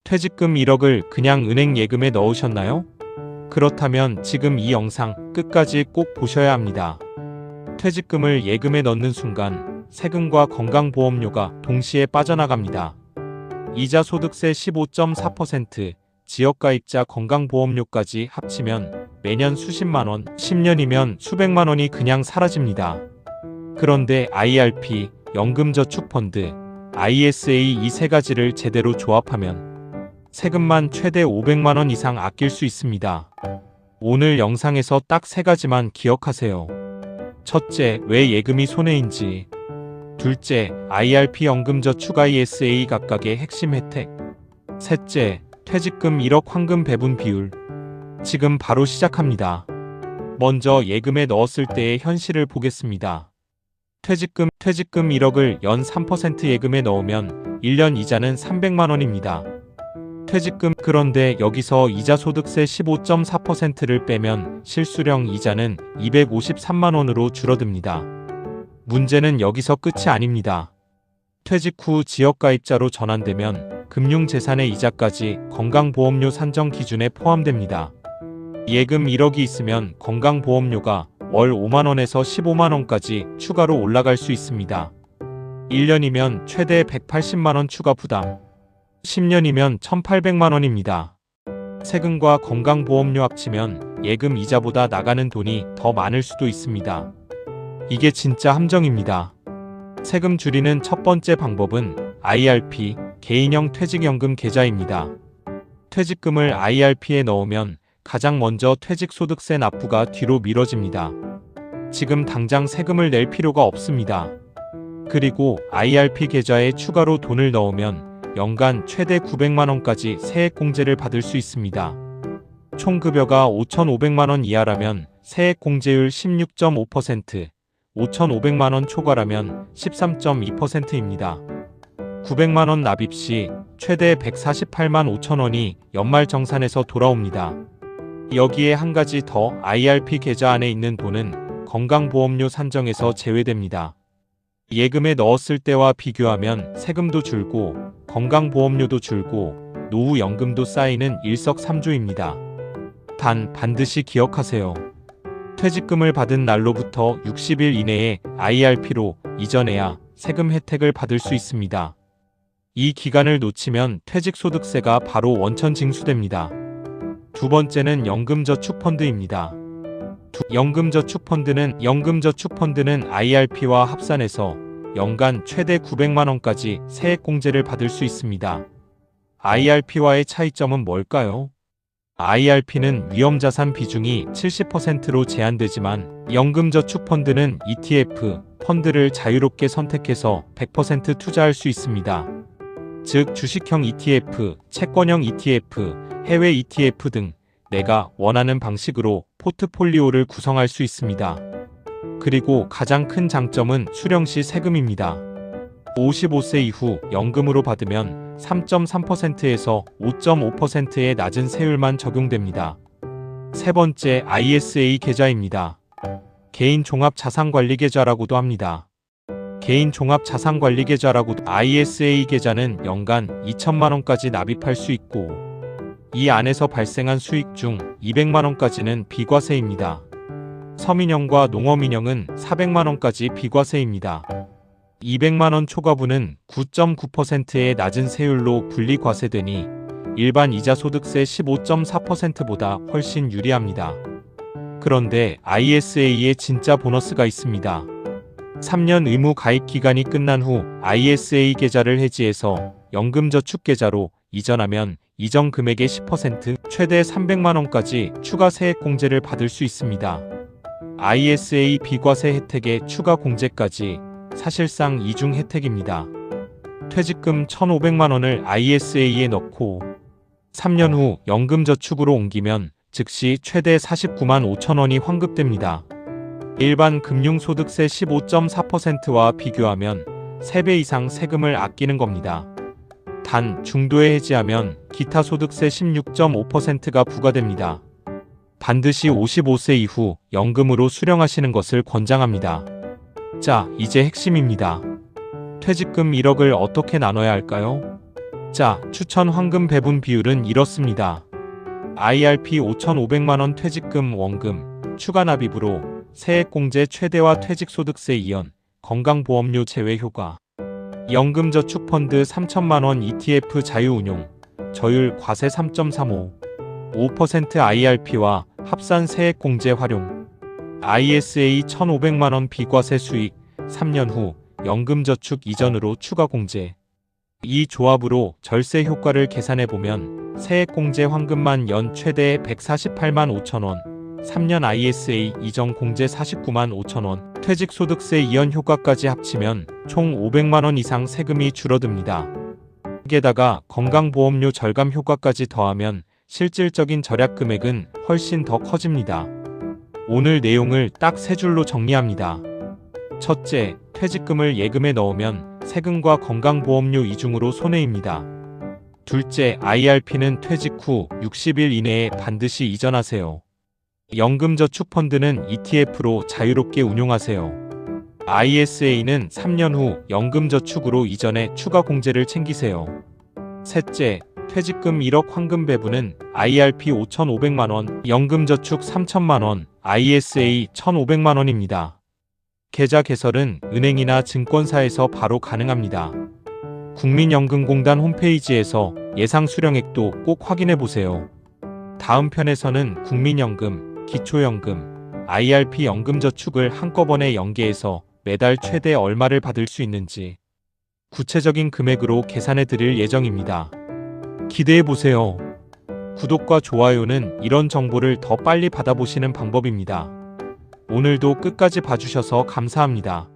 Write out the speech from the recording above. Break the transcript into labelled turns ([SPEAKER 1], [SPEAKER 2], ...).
[SPEAKER 1] 퇴직금 1억을 그냥 은행 예금에 넣으셨나요? 그렇다면 지금 이 영상 끝까지 꼭 보셔야 합니다. 퇴직금을 예금에 넣는 순간 세금과 건강보험료가 동시에 빠져나갑니다. 이자 소득세 15.4%, 지역가입자 건강보험료까지 합치면 매년 수십만원, 10년이면 수백만원이 그냥 사라집니다. 그런데 IRP, 연금저축펀드, ISA 이 세 가지를 제대로 조합하면 세금만 최대 500만원 이상 아낄 수 있습니다. 오늘 영상에서 딱 세 가지만 기억하세요. 첫째, 왜 예금이 손해인지. 둘째, IRP 연금저축 ISA 각각의 핵심 혜택. 셋째, 퇴직금 1억 황금 배분 비율. 지금 바로 시작합니다. 먼저 예금에 넣었을 때의 현실을 보겠습니다. 퇴직금 1억을 연 3% 예금에 넣으면 1년 이자는 300만원입니다. 그런데 여기서 이자 소득세 15.4%를 빼면 실수령 이자는 253만원으로 줄어듭니다. 문제는 여기서 끝이 아닙니다. 퇴직 후 지역가입자로 전환되면 금융재산의 이자까지 건강보험료 산정 기준에 포함됩니다. 예금 1억이 있으면 건강보험료가 월 5만원에서 15만원까지 추가로 올라갈 수 있습니다. 1년이면 최대 180만원 추가 부담, 10년이면 1800만원입니다. 세금과 건강보험료 합치면 예금 이자보다 나가는 돈이 더 많을 수도 있습니다. 이게 진짜 함정입니다. 세금 줄이는 첫 번째 방법은 IRP, 개인형 퇴직연금 계좌입니다. 퇴직금을 IRP에 넣으면 가장 먼저 퇴직소득세 납부가 뒤로 미뤄집니다. 지금 당장 세금을 낼 필요가 없습니다. 그리고 IRP 계좌에 추가로 돈을 넣으면 연간 최대 900만원까지 세액공제를 받을 수 있습니다. 총급여가 5,500만원 이하라면 세액공제율 16.5%, 5,500만원 초과라면 13.2%입니다. 900만원 납입 시 최대 148만 5천원이 연말정산에서 돌아옵니다. 여기에 한 가지 더, IRP 계좌 안에 있는 돈은 건강보험료 산정에서 제외됩니다. 예금에 넣었을 때와 비교하면 세금도 줄고 건강보험료도 줄고 노후연금도 쌓이는 일석삼조입니다. 단, 반드시 기억하세요. 퇴직금을 받은 날로부터 60일 이내에 IRP로 이전해야 세금 혜택을 받을 수 있습니다. 이 기간을 놓치면 퇴직소득세가 바로 원천 징수됩니다. 두 번째는 연금저축펀드입니다. 연금저축펀드는 IRP와 합산해서 연간 최대 900만원까지 세액공제를 받을 수 있습니다. IRP와의 차이점은 뭘까요? IRP는 위험자산 비중이 70%로 제한되지만 연금저축펀드는 ETF, 펀드를 자유롭게 선택해서 100% 투자할 수 있습니다. 즉 주식형 ETF, 채권형 ETF, 해외 ETF 등 내가 원하는 방식으로 포트폴리오를 구성할 수 있습니다. 그리고 가장 큰 장점은 수령시 세금입니다. 55세 이후 연금으로 받으면 3.3%에서 5.5%의 낮은 세율만 적용됩니다. 세 번째, ISA 계좌입니다. 개인종합자산관리계좌라고도 합니다. 개인종합자산관리계좌라고도 ISA 계좌는 연간 2천만원까지 납입할 수 있고 이 안에서 발생한 수익 중 200만원까지는 비과세입니다. 서민형과 농어민형은 400만원까지 비과세입니다. 200만원 초과분은 9.9%의 낮은 세율로 분리과세되니 일반 이자소득세 15.4%보다 훨씬 유리합니다. 그런데 ISA에 진짜 보너스가 있습니다. 3년 의무 가입 기간이 끝난 후 ISA 계좌를 해지해서 연금저축계좌로 이전하면 이전 금액의 10%, 최대 300만원까지 추가 세액공제를 받을 수 있습니다. ISA 비과세 혜택의 추가 공제까지 사실상 이중 혜택입니다. 퇴직금 1,500만원을 ISA에 넣고 3년 후 연금저축으로 옮기면 즉시 최대 49만 5천원이 환급됩니다. 일반 금융소득세 15.4%와 비교하면 3배 이상 세금을 아끼는 겁니다. 단, 중도에 해지하면 기타 소득세 16.5%가 부과됩니다. 반드시 55세 이후 연금으로 수령하시는 것을 권장합니다. 자, 이제 핵심입니다. 퇴직금 1억을 어떻게 나눠야 할까요? 각자 추천 환급 배분 비율은 이렇습니다. IRP 5,500만원 퇴직금 원금 추가 납입으로 세액공제 최대화 퇴직소득세 이연 건강보험료 제외 효과 연금저축펀드 3천만원 ETF 자유운용 저율 과세 3.35 5% IRP와 합산 세액공제 활용 ISA 1,500만원 비과세 수익 3년 후 연금저축 이전으로 추가 공제 이 조합으로 절세 효과를 계산해보면 세액공제 환급만 연 최대 148만 5천원 3년 ISA 이전 공제 49만 5천원 퇴직소득세 이연 효과까지 합치면 총 500만원 이상 세금이 줄어듭니다. 게다가 건강보험료 절감 효과까지 더하면 실질적인 절약 금액은 훨씬 더 커집니다. 오늘 내용을 딱 세 줄로 정리합니다. 첫째, 퇴직금을 예금에 넣으면 세금과 건강보험료 이중으로 손해입니다. 둘째, IRP는 퇴직 후 60일 이내에 반드시 이전하세요. 연금저축펀드는 ETF로 자유롭게 운용하세요. ISA는 3년 후 연금저축으로 이전해 추가 공제를 챙기세요. 셋째, 퇴직금 1억 환급 배분은 IRP 5,500만원, 연금저축 3천만원, ISA 1,500만원입니다. 계좌 개설은 은행이나 증권사에서 바로 가능합니다. 국민연금공단 홈페이지에서 예상 수령액도 꼭 확인해보세요. 다음 편에서는 국민연금, 기초연금, IRP 연금저축을 한꺼번에 연계해서 매달 최대 얼마를 받을 수 있는지 구체적인 금액으로 계산해 드릴 예정입니다. 기대해보세요. 구독과 좋아요는 이런 정보를 더 빨리 받아보시는 방법입니다. 오늘도 끝까지 봐주셔서 감사합니다.